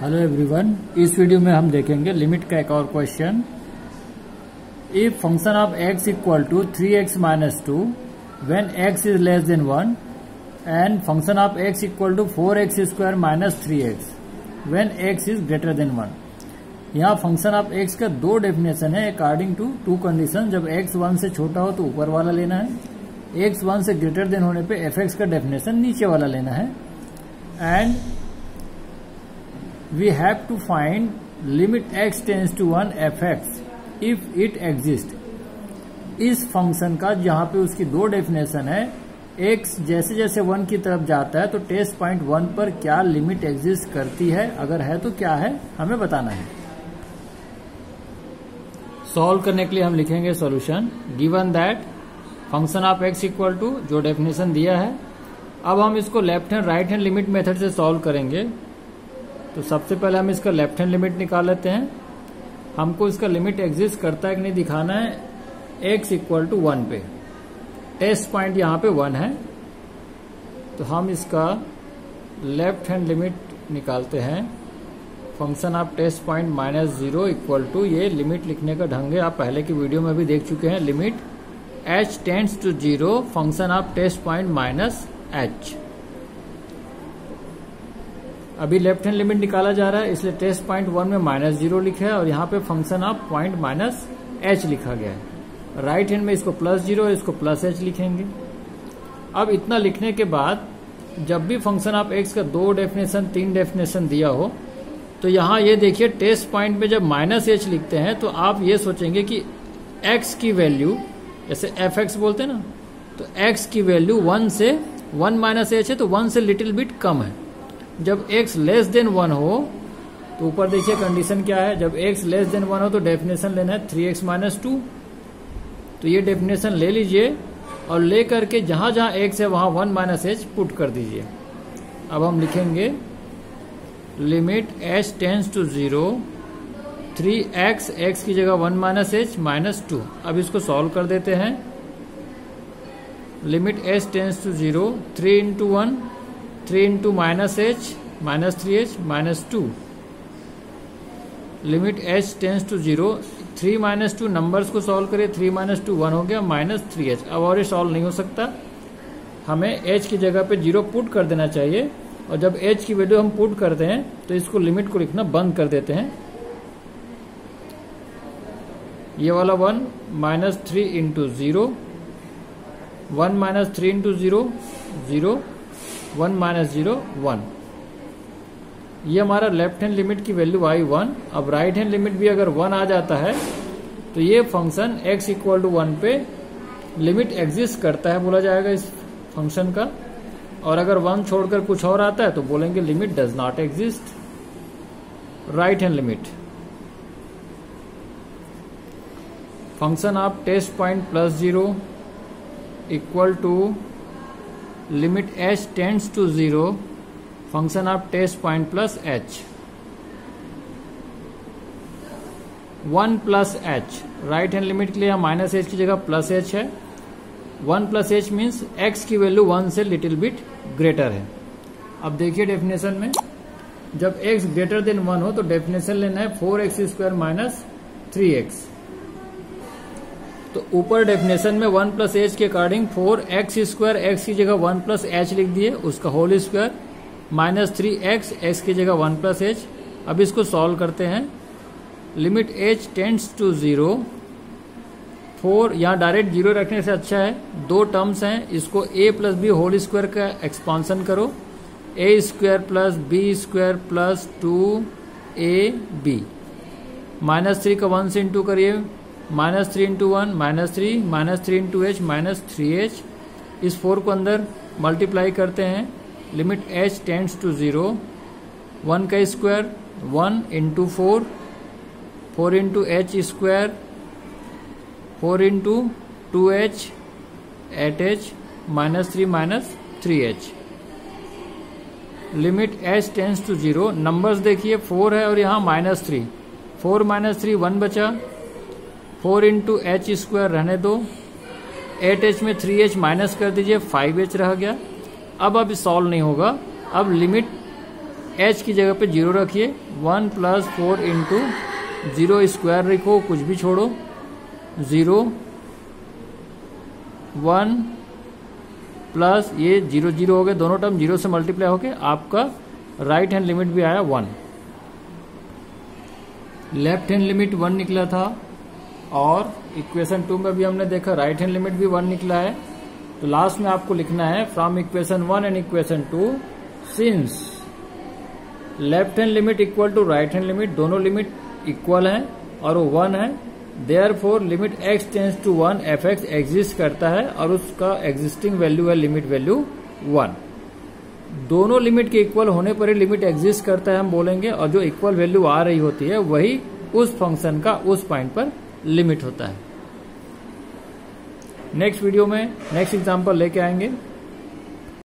Hello everyone, इस video में हम देखेंगे लिमिट का एक और question. If function of x equal to 3x minus 2 when x is less than 1 and function of x equal to 4x square minus 3x when x is greater than 1। यहाँ function of x का दो definition है according to two condition. जब x 1 से छोटा हो तो ऊपर वाला लेना है, x 1 से ग्रेटर देन होने पे fx का डेफिनेशन नीचे वाला लेना है। And we have to find limit x tends to 1 fx if it exists। इस फंक्शन का जहां पे उसकी दो डेफिनेशन है, x जैसे जैसे 1 की तरफ जाता है तो टेस्ट पॉइंट 1 पर क्या लिमिट एग्जिस्ट करती है, अगर है तो क्या है हमें बताना है। सॉल्व करने के लिए हम लिखेंगे solution given that function of x equal to जो डेफिनेशन दिया है। अब हम इसको left hand right hand limit method से सॉल्व करेंगे। तो सबसे पहले हम इसका लेफ्ट हैंड लिमिट निकाल लेते हैं। हमको इसका लिमिट एग्जिस्ट करता है कि नहीं दिखाना है x इक्वल टू 1 पे। टेस्ट पॉइंट यहाँ पे 1 है, तो हम इसका लेफ्ट हैंड लिमिट निकालते हैं। Function of test point minus 0 equal to, ये लिमिट लिखने का ढंग है, आप पहले की वीडियो में भी देख चुके हैं। Limit h tends to 0 function of test point minus h। अभी लेफ्ट हैंड लिमिट निकाला जा रहा है, इसलिए टेस्ट पॉइंट 1 में माइनस 0 लिखा है और यहाँ पे function of point minus h लिखा गया है। राइट हैंड में इसको प्लस 0 इसको प्लस h लिखेंगे। अब इतना लिखने के बाद जब भी फंक्शन ऑफ x का दो डेफिनेशन तीन डेफिनेशन दिया हो, तो यहाँ ये देखिए टेस्ट पॉइंट में जब माइनस h लिखते हैं तो आप ये सोचेंगे कि x की वैल्यू, जैसे fx बोलते हैं ना, तो x की वैल्यू 1 से 1 माइनस h है तो 1 से लिटिल बिट कम है। जब x लेस देन 1 हो तो ऊपर देखिए कंडीशन क्या है, जब x लेस देन 1 हो तो डेफिनेशन लेना है 3x माइनस 2। तो ये डेफिनेशन ले लीजिए और ले करके जहां जहां x है वहां 1 माइनस h पुट कर दीजिए। अब हम लिखेंगे limit h tends to 0 3x, x की जगह 1 माइनस h माइनस 2। अब इसको सॉल्व कर देते हैं। Limit h tends to 0 3 into 1 3 into minus h minus 3h minus 2। Limit h tends to 0 3 minus 2, numbers को सॉल्व करिए, 3 माइनस 2 1 हो गया माइनस 3h। अब और ये सॉल्व नहीं हो सकता, हमें h की जगह पे 0 पुट कर देना चाहिए। और जब h की वैल्यू हम पुट करते हैं तो इसको लिमिट को लिखना बंद कर देते हैं। ये वाला 1 minus 3 into 0, 1 minus 3 into 0 0, 1 minus 0 1। ये हमारा लेफ्ट हैंड लिमिट की वैल्यू आई 1। अब राइट हैंड लिमिट भी अगर 1 आ जाता है तो ये फंक्शन x इक्वल टू 1 पे लिमिट एग्जिस्ट करता है बोला जाएगा इस फंक्शन का। और अगर 1 छोड़कर कुछ और आता है तो बोलेंगे limit does not exist. Right hand limit function of test point plus 0 equal to limit h tends to 0 function of test point plus h। 1 plus h, right hand limit के लिए माइनस h की जगह plus h है। 1 plus h means x की value 1 से little bit greater है। अब देखिए डेफिनेशन में जब x ग्रेटर देन 1 हो तो डेफिनेशन लेना है 4x स्क्वायर माइनस 3x। तो ऊपर डेफिनेशन में 1 प्लस h के अकॉर्डिंग 4x स्क्वायर, x की जगह 1 प्लस h लिख दिए, उसका whole square minus 3x, x की जगह 1 प्लस h। अब इसको सॉल्व करते हैं। लिमिट h टेंड्स टू 0 4, यहाँ डायरेक्ट 0 रखने से अच्छा है, दो टर्म्स हैं, इसको a plus b whole square का एक्सपांसन करो, a square plus b square plus 2ab। Minus 3 का 1 से इंटू करिए, minus 3 into 1 minus 3, minus 3 into h minus 3h। इस 4 को अंदर मल्टीप्लाई करते हैं। लिमिट h टेंड्स टू 0 1 का square 1 into 4, 4 into h square, 4 into 2h 8h minus 3 minus 3h। Limit h tends to 0, numbers देखिए 4 है और यहाँ माइनस 3, 4 माइनस 3 1 बचा, 4 इंटू h स्क्वायर रहने दो, 8h में 3h माइनस कर दीजिए 5h रह गया। अब सॉल्व नहीं होगा। अब लिमिट एच की जगह पे 0 रखिए, 1 + 4 इंटू 0 स्क्वायर लिखो, कुछ भी छोड़ो, 0 1 प्लस ये 0 0 हो गए, दोनों टर्म 0 से मल्टीप्लाई होके आपका राइट हैंड लिमिट भी आया 1। लेफ्ट हैंड लिमिट 1 निकला था और इक्वेशन 2 में भी हमने देखा राइट हैंड लिमिट भी 1 निकला है। तो लास्ट में आपको लिखना है from equation 1 and equation 2 since left hand limit equal to right hand limit, दोनों लिमिट इक्वल हैं और वो 1 है, therefore limit x tends to 1 fx exist करता है और उसका एग्जिस्टिंग वैल्यू है लिमिट वैल्यू 1। दोनों लिमिट के इक्वल होने पर ही लिमिट एग्जिस्ट करता है हम बोलेंगे, और जो इक्वल वैल्यू आ रही होती है वही उस फंक्शन का उस पॉइंट पर लिमिट होता है। नेक्स्ट वीडियो में नेक्स्ट एग्जांपल लेके आएंगे।